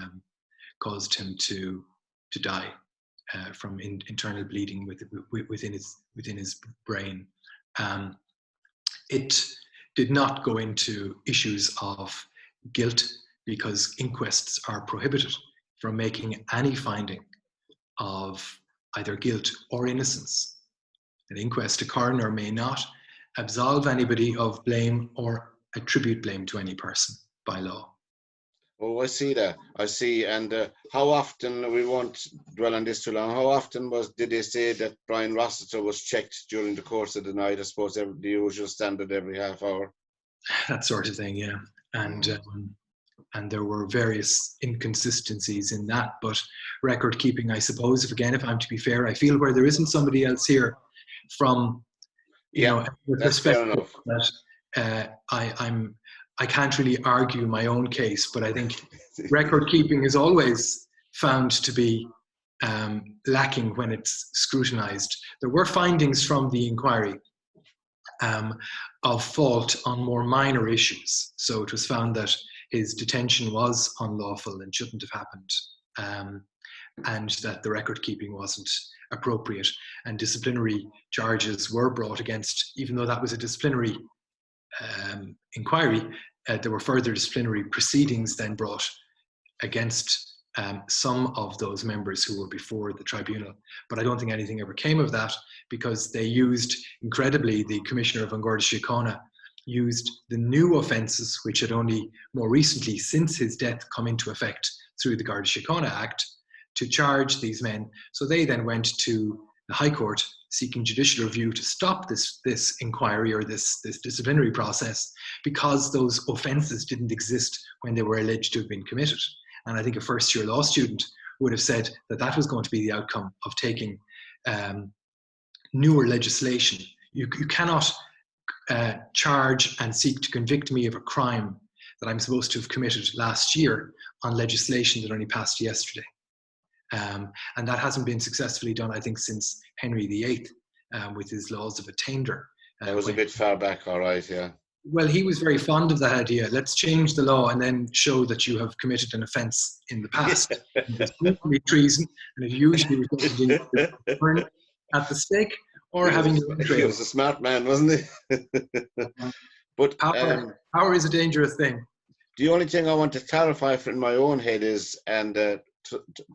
die from internal bleeding within his brain. It did not go into issues of guilt, because inquests are prohibited from making any finding of either guilt or innocence. An inquest, a coroner may not absolve anybody of blame or attribute blame to any person by law. Oh, I see that. I see. And how often, we won't dwell on this too long, how often did they say that Brian Rossiter was checked during the course of the night? I suppose the usual standard every half hour. That sort of thing, yeah. And there were various inconsistencies in that, but record keeping, I suppose, if I'm to be fair, I feel where there isn't somebody else here from, you know, the perspective that I can't really argue my own case, but I think record keeping is always found to be lacking when it's scrutinized. There were findings from the inquiry of fault on more minor issues. So it was found that his detention was unlawful and shouldn't have happened, and that the record keeping wasn't appropriate, and disciplinary charges were brought against, even though that was a disciplinary inquiry, there were further disciplinary proceedings then brought against some of those members who were before the tribunal. But I don't think anything ever came of that, because they used, incredibly, the Commissioner of An Garda Síochána used the new offences, which had only more recently, since his death, come into effect through the Garda Síochána Act, to charge these men. So they then went to the High Court seeking judicial review to stop this inquiry or this disciplinary process, because those offences didn't exist when they were alleged to have been committed. And I think a first-year law student would have said that that was going to be the outcome of taking newer legislation. You cannot charge and seek to convict me of a crime that I'm supposed to have committed last year on legislation that only passed yesterday. And that hasn't been successfully done, I think, since Henry VIII with his laws of attainder. That was a bit far back, all right, yeah. Well, he was very fond of that idea. Let's change the law and then show that you have committed an offence in the past. It's usually treason, and it usually resulted in burn at the stake or having your own trail. He was a smart man, wasn't he? But power is a dangerous thing. The only thing I want to clarify in my own head is, and it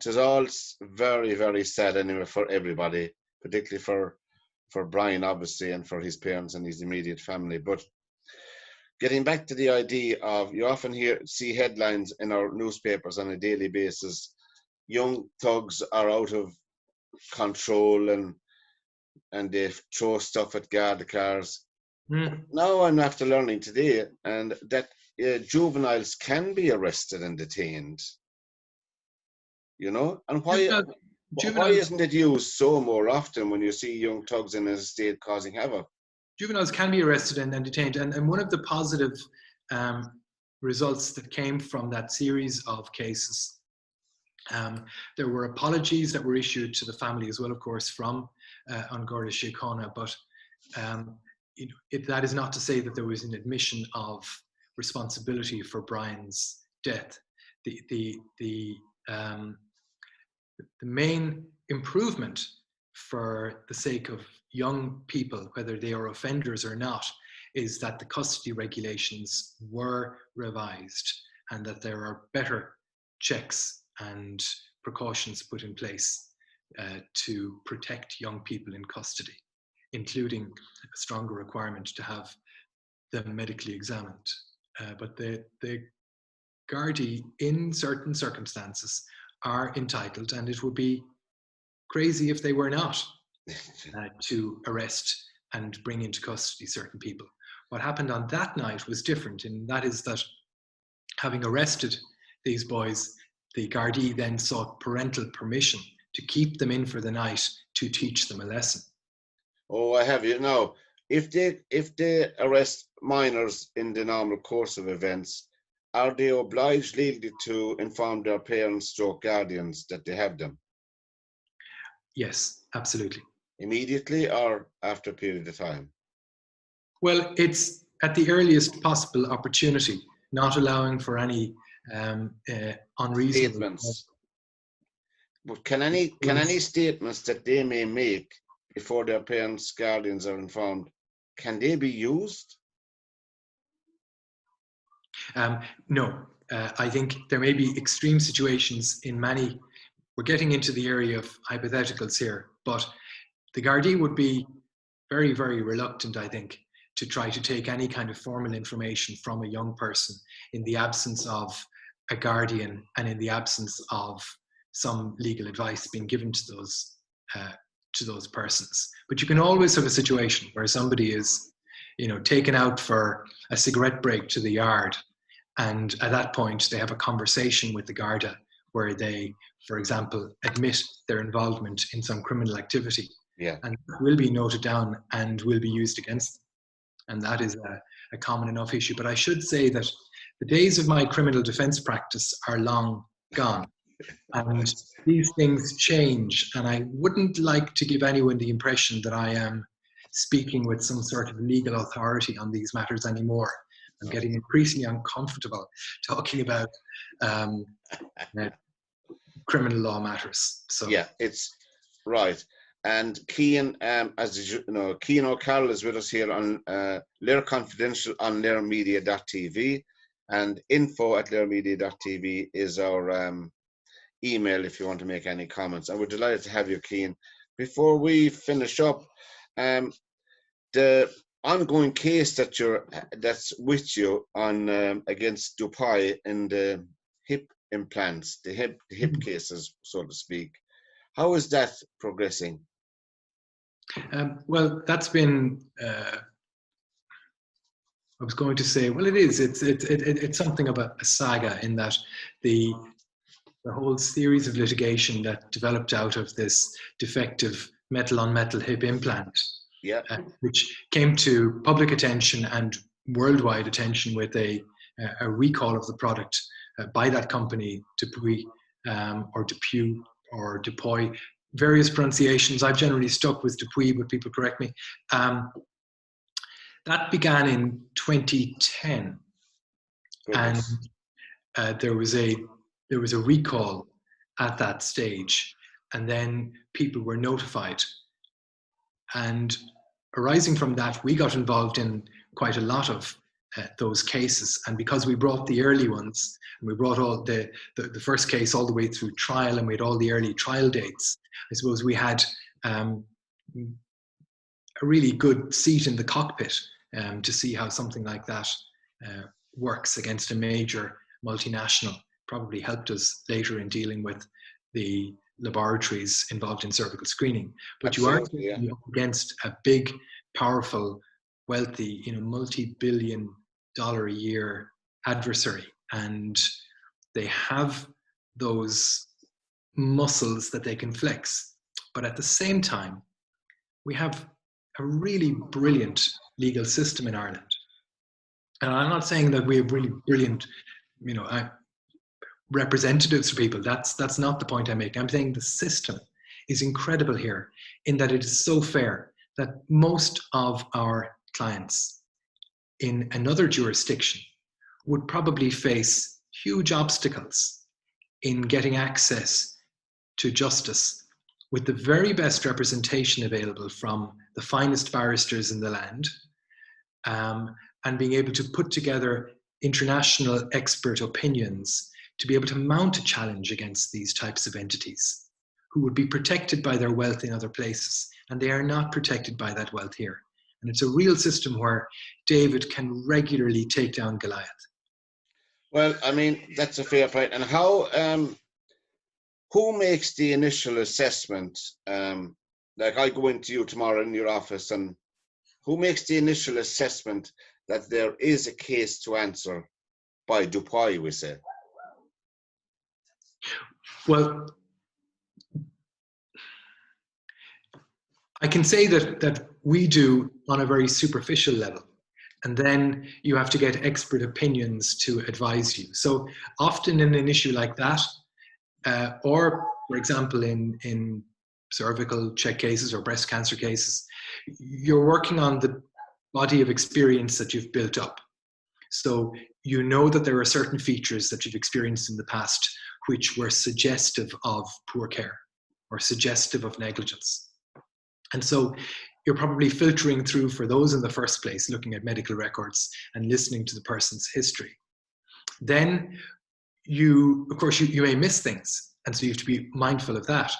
is all very, very sad anyway for everybody, particularly for Brian, obviously, and for his parents and his immediate family. But getting back to the idea of, you often see headlines in our newspapers on a daily basis, young thugs are out of control and they throw stuff at guard cars. Now I'm after learning today and that juveniles can be arrested and detained, you know, and why isn't it used so more often when you see young thugs in a state causing havoc? Juveniles can be arrested and detained, and one of the positive results that came from that series of cases, there were apologies that were issued to the family as well, of course, from An Garda Síochána, but you know, that is not to say that there was an admission of responsibility for Brian's death. The main improvement for the sake of young people, whether they are offenders or not, is that the custody regulations were revised and that there are better checks and precautions put in place to protect young people in custody, including a stronger requirement to have them medically examined. But the Gardaí, in certain circumstances, are entitled, and it would be crazy if they were not, to arrest and bring into custody certain people. What happened on that night was different, and that is that having arrested these boys, the Gardaí then sought parental permission to keep them in for the night to teach them a lesson. Oh, I have you now. If they arrest minors in the normal course of events, are they obliged legally to inform their parents or guardians that they have them? Yes, absolutely. Immediately or after a period of time? Well, it's at the earliest possible opportunity, not allowing for any unreasonable statements. But can any statements that they may make before their parents, guardians are informed, can they be used? No, I think there may be extreme situations in many. We're getting into the area of hypotheticals here, but the Gardaí would be very, very reluctant, I think, to try to take any kind of formal information from a young person in the absence of a guardian and in the absence of some legal advice being given to those persons. But you can always have a situation where somebody is, you know, taken out for a cigarette break to the yard, and at that point they have a conversation with the Garda where they, for example, admit their involvement in some criminal activity. Yeah. And will be noted down and will be used against them. And that is a common enough issue. But I should say that the days of my criminal defence practice are long gone. And these things change. And I wouldn't like to give anyone the impression that I am speaking with some sort of legal authority on these matters anymore. I'm getting increasingly uncomfortable talking about criminal law matters. So yeah, it's right. And Cian, as you know, Cian O'Carroll is with us here on LíR Confidential on LíRmedia.tv, and info@LíRmedia.tv is our email if you want to make any comments. And we're delighted to have you, Cian. Before we finish up, the ongoing case that's with you on against Dupuy in the hip implants, the hip cases, so to speak. How is that progressing? Well, that's been. I was going to say, well, it is. It's something of a saga in that the whole series of litigation that developed out of this defective metal-on-metal hip implant, yeah, which came to public attention and worldwide attention with a recall of the product by that company, Dupuy or Dupuy or Dupuy. Various pronunciations. I've generally stuck with Dupuy, but people correct me. That began in 2010, goodness. And there was a recall at that stage, and then people were notified. And arising from that, we got involved in quite a lot of those cases. And because we brought the early ones, and we brought all the first case all the way through trial, and we had all the early trial dates, I suppose we had a really good seat in the cockpit to see how something like that works against a major multinational. Probably helped us later in dealing with the laboratories involved in cervical screening. But Absolutely, you are up against a big, powerful, wealthy, multi-billion-dollar a year adversary, and they have those muscles that they can flex. But at the same time, we have a really brilliant legal system in Ireland. And I'm not saying that we have really brilliant, representatives for people. That's not the point I make. I'm saying the system is incredible here in that it is so fair that most of our clients in another jurisdiction would probably face huge obstacles in getting access to justice with the very best representation available from the finest barristers in the land, and being able to put together international expert opinions to be able to mount a challenge against these types of entities who would be protected by their wealth in other places, and they are not protected by that wealth here. And it's a real system where David can regularly take down Goliath. Well, I mean, that's a fair point. And how, who makes the initial assessment? Like I go into you tomorrow in your office, and who makes the initial assessment that there is a case to answer by Dupuy, we say? Well, I can say that we do on a very superficial level, and then you have to get expert opinions to advise you. So often in an issue like that, or for example in cervical check cases or breast cancer cases, you're working on the body of experience that you've built up. So you know that there are certain features that you've experienced in the past which were suggestive of poor care or suggestive of negligence. And so you're probably filtering through for those in the first place, looking at medical records and listening to the person's history. Then of course, you may miss things. And so you have to be mindful of that.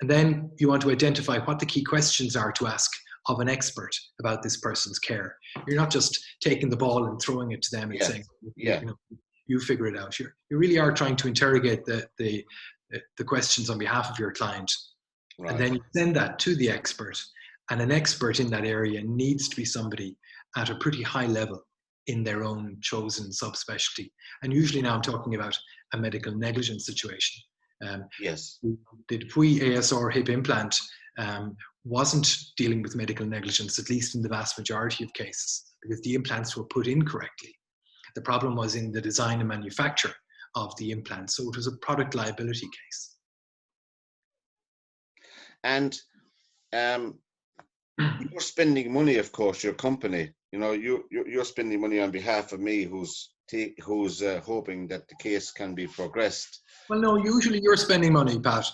And then you want to identify what the key questions are to ask of an expert about this person's care. You're not just taking the ball and throwing it to them and saying, you figure it out. You really are trying to interrogate the questions on behalf of your client. Right. And then you send that to the expert. And an expert in that area needs to be somebody at a pretty high level in their own chosen subspecialty. And usually now I'm talking about a medical negligence situation. Yes. The Dupuy ASR hip implant wasn't dealing with medical negligence, at least in the vast majority of cases, because the implants were put in correctly. The problem was in the design and manufacture of the implant. So it was a product liability case. And you're spending money, of course, your company. You're spending money on behalf of me, who's hoping that the case can be progressed. Well, no, usually you're spending money, Pat.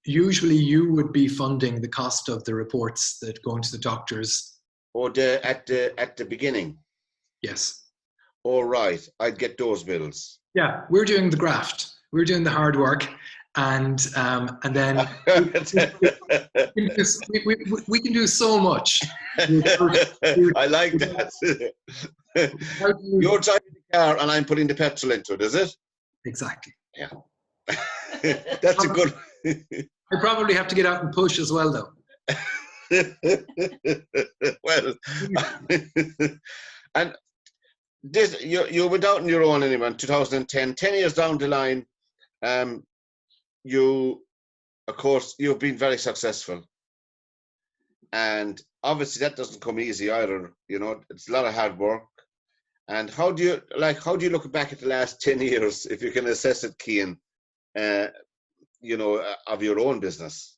Usually you would be funding the cost of the reports that go into the doctors. Or at the beginning? Yes. All right, I'd get those bills. Yeah, we're doing the graft. We're doing the hard work. And then we can do so much. I like that. You're driving the car and I'm putting the petrol into it, is it? Exactly. Yeah. That's a good. I probably have to get out and push as well, though. Well, and this you went out on your own anyway in 2010. 10 years down the line, of course, you've been very successful, and obviously that doesn't come easy either. It's a lot of hard work. And how do you look back at the last 10 years, if you can assess it, Cian, of your own business?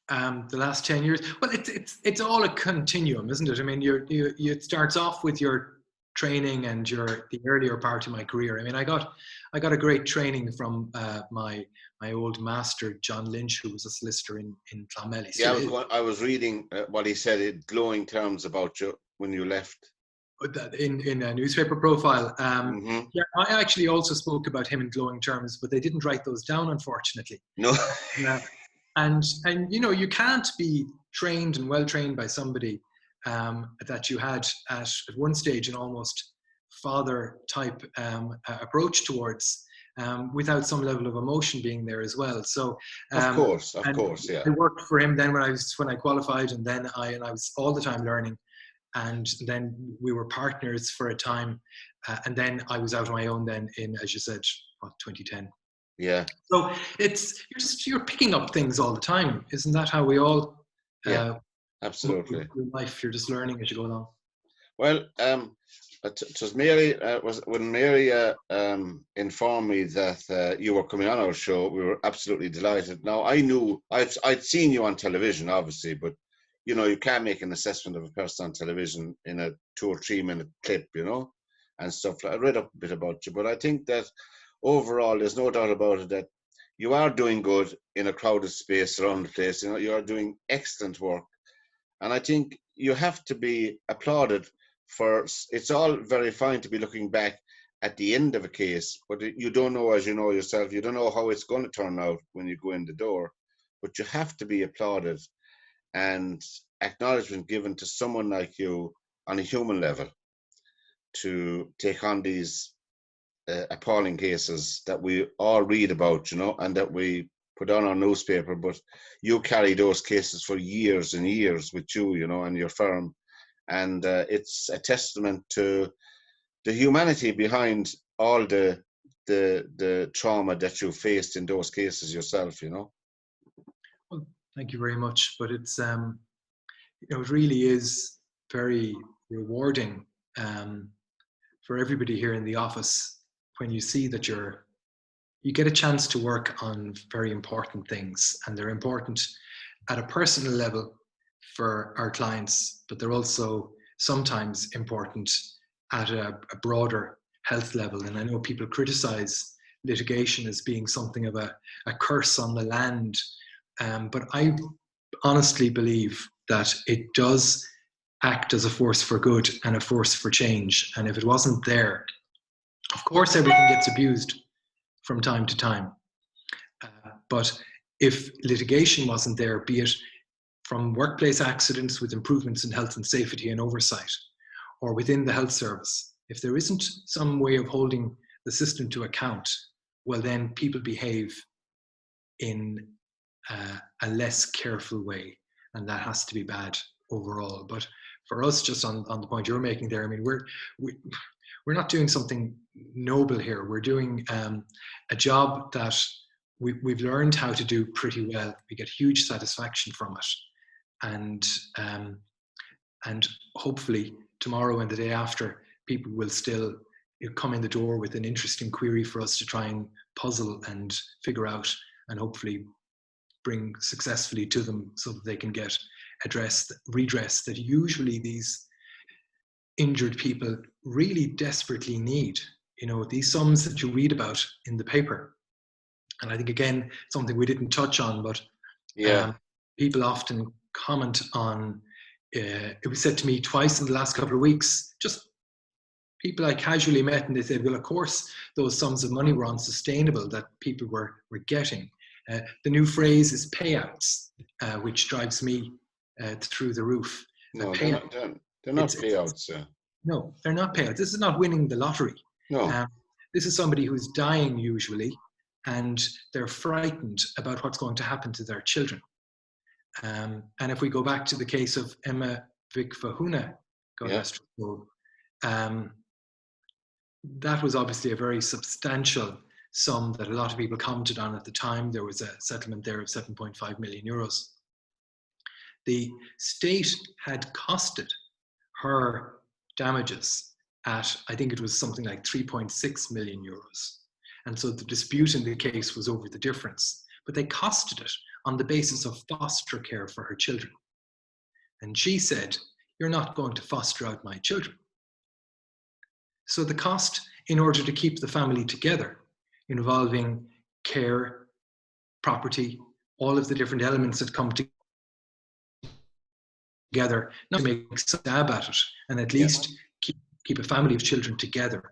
The last 10 years, well, it's all a continuum, isn't it? I mean, it starts off with your training and the earlier part of my career. I mean, I got a great training from my old master, John Lynch, who was a solicitor in Clonmel. Yeah, I was reading what he said in glowing terms about you. when you left? In a newspaper profile. Mm-hmm. Yeah, I actually also spoke about him in glowing terms, but they didn't write those down, unfortunately. No. And you know, you can't be trained and well trained by somebody that you had at one stage an almost father type approach towards, without some level of emotion being there as well. So Of course, yeah. I worked for him then when I qualified, and then I was all the time learning. And then we were partners for a time, and then I was out on my own then in, as you said, 2010. Yeah. So you're picking up things all the time, isn't that how we all? Yeah, absolutely. In life, you're just learning as you go along. Well, it was Mary. When Mary informed me that you were coming on our show, we were absolutely delighted. Now I knew I'd seen you on television, obviously, but you know, you can't make an assessment of a person on television in a 2 or 3 minute clip, you know, and stuff. I read up a bit about you, but I think that overall, there's no doubt about it that you are doing good in a crowded space around the place. You know, you are doing excellent work, and I think you have to be applauded for. It's all very fine to be looking back at the end of a case, but you don't know, as you know yourself, you don't know how it's going to turn out when you go in the door. But you have to be applauded and acknowledgement given to someone like you on a human level to take on these appalling cases that we all read about, you know, and that we put on our newspaper. But you carry those cases for years and years with you, you know, and your firm, and it's a testament to the humanity behind all the trauma that you faced in those cases yourself, you know. Well, thank you very much. But it's you know, it really is very rewarding for everybody here in the office when you see that you get a chance to work on very important things, and they're important at a personal level for our clients, but they're also sometimes important at a broader health level. And I know people criticize litigation as being something of a curse on the land, but I honestly believe that it does act as a force for good and a force for change. And if it wasn't there, of course, everything gets abused from time to time. But if litigation wasn't there, be it from workplace accidents with improvements in health and safety and oversight, or within the health service, if there isn't some way of holding the system to account, well, then people behave in a less careful way, and that has to be bad overall. But for us, just on the point you're making there, I mean, we're not doing something noble here. We're doing a job that we've learned how to do pretty well. We get huge satisfaction from it, and hopefully tomorrow and the day after, people will still come in the door with an interesting query for us to try and puzzle and figure out, and hopefully bring successfully to them so that they can get redress that usually these injured people really desperately need. You know, these sums that you read about in the paper. And I think, again, something we didn't touch on, but people often comment on, it was said to me twice in the last couple of weeks, just people I casually met, and they said, well, of course, those sums of money were unsustainable that people were getting. The new phrase is payouts, which drives me through the roof. No, they're not payouts. No, they're not payouts. This is not winning the lottery. No. This is somebody who's dying usually, and they're frightened about what's going to happen to their children. And if we go back to the case of Emma Mhic Mhathúna, God rest her soul, that was obviously a very substantial sum that a lot of people commented on at the time. There was a settlement there of 7.5 million euros. The state had costed her damages at, I think it was something like 3.6 million euros. And so the dispute in the case was over the difference, but they costed it on the basis of foster care for her children. And she said, you're not going to foster out my children. So the cost, in order to keep the family together, involving care, property, all of the different elements that come together, not to make a stab at it, and at least keep a family of children together,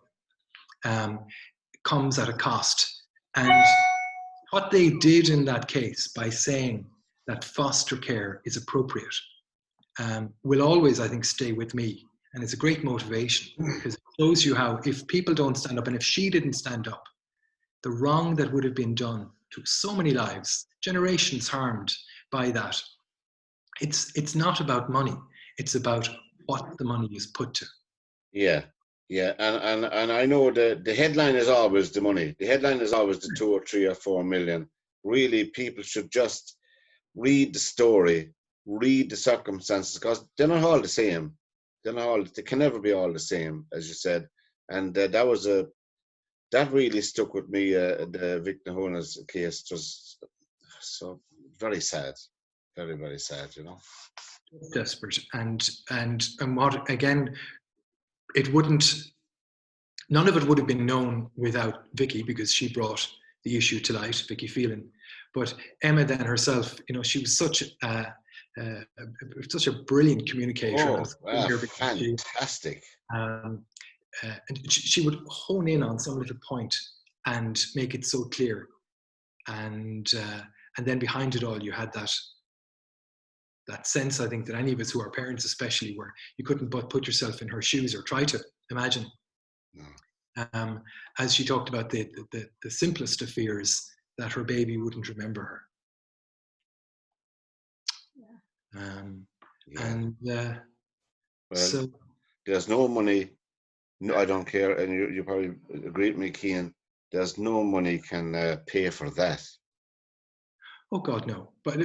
comes at a cost. And what they did in that case by saying that foster care is appropriate will always, I think, stay with me. And it's a great motivation, because it shows you how, if people don't stand up, and if she didn't stand up, the wrong that would have been done to so many lives, generations harmed by that. It's not about money. It's about what the money is put to. Yeah. And I know the headline is always the money. The headline is always the 2 or 3 or 4 million. Really, people should just read the story, read the circumstances, because they're not all the same. They can never be all the same, as you said. And that really stuck with me. The Vicky Mhathúna's case was so very sad, very, very sad. Desperate, and what, again, none of it would have been known without Vicky, because she brought the issue to light, Vicky Phelan. But Emma then herself, she was such a brilliant communicator. Fantastic. And she would hone in on some little point and make it so clear. And then behind it all, you had that sense, I think, that any of us who are parents especially, where you couldn't but put yourself in her shoes or try to imagine. No. As she talked about the simplest of fears, that her baby wouldn't remember her. So there's no money. No, I don't care, and you probably agree with me, Cian. There's no money can pay for that. Oh God, no. But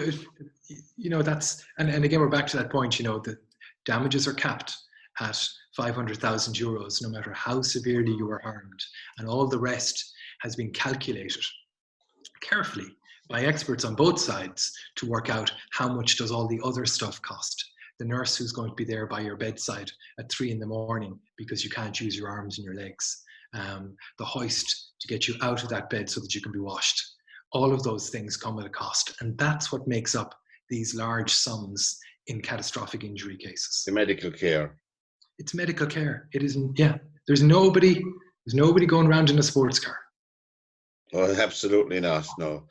that's, and again, we're back to that point. The damages are capped at 500,000 euros, no matter how severely you were harmed, and all the rest has been calculated carefully by experts on both sides to work out how much does all the other stuff cost. The nurse who's going to be there by your bedside at 3 a.m. because you can't use your arms and your legs. The hoist to get you out of that bed so that you can be washed. All of those things come at a cost. And that's what makes up these large sums in catastrophic injury cases. The medical care. It's medical care. It isn't, there's nobody going around in a sports car. Oh, absolutely not, no.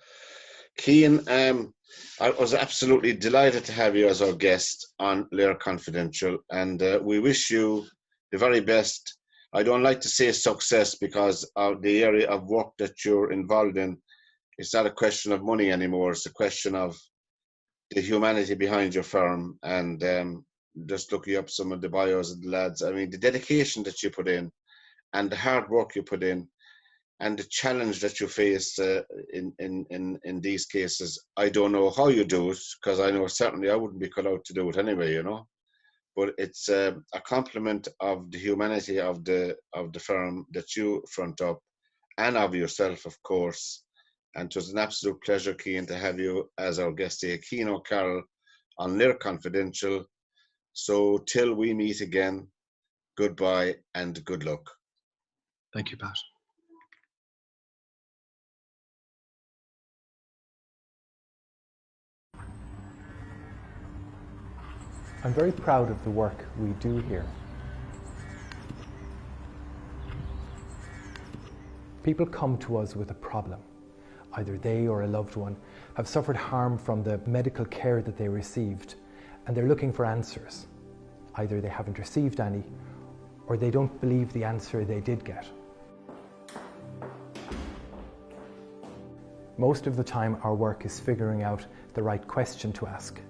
Cian, I was absolutely delighted to have you as our guest on LíR Confidential, and we wish you the very best. I don't like to say success, because of the area of work that you're involved in, it's not a question of money anymore. It's a question of the humanity behind your firm, and just looking up some of the bios of the lads. I mean, the dedication that you put in and the hard work you put in, and the challenge that you face in these cases. I don't know how you do it, because I know certainly I wouldn't be cut out to do it anyway, But it's a compliment of the humanity of the firm that you front up, and of yourself, of course. And it was an absolute pleasure, Cian, to have you as our guest here, Cian O'Carroll, on LíR Confidential. So till we meet again, goodbye and good luck. Thank you, Pat. I'm very proud of the work we do here. People come to us with a problem. Either they or a loved one have suffered harm from the medical care that they received, and they're looking for answers. Either they haven't received any, or they don't believe the answer they did get. Most of the time, our work is figuring out the right question to ask.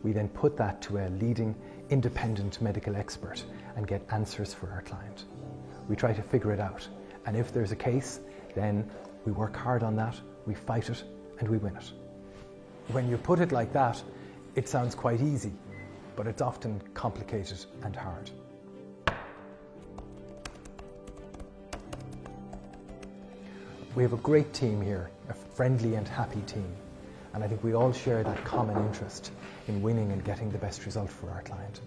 We then put that to a leading independent medical expert and get answers for our client. We try to figure it out, and if there's a case, then we work hard on that, we fight it, and we win it. When you put it like that, it sounds quite easy, but it's often complicated and hard. We have a great team here, a friendly and happy team, and I think we all share that common interest in winning and getting the best result for our client.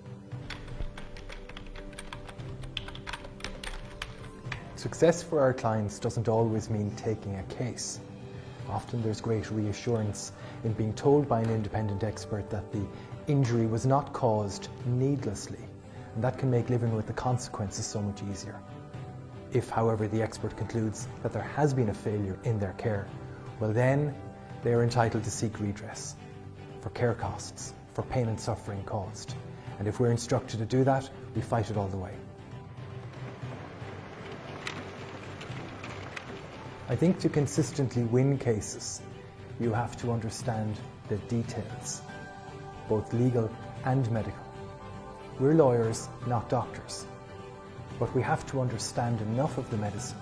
Success for our clients doesn't always mean taking a case. Often there's great reassurance in being told by an independent expert that the injury was not caused needlessly, and that can make living with the consequences so much easier. If, however, the expert concludes that there has been a failure in their care, well then they are entitled to seek redress for care costs, for pain and suffering caused. And if we're instructed to do that, we fight it all the way. I think to consistently win cases, you have to understand the details, both legal and medical. We're lawyers, not doctors, but we have to understand enough of the medicine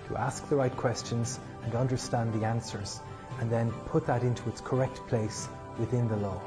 to ask the right questions and understand the answers, and then put that into its correct place within the law.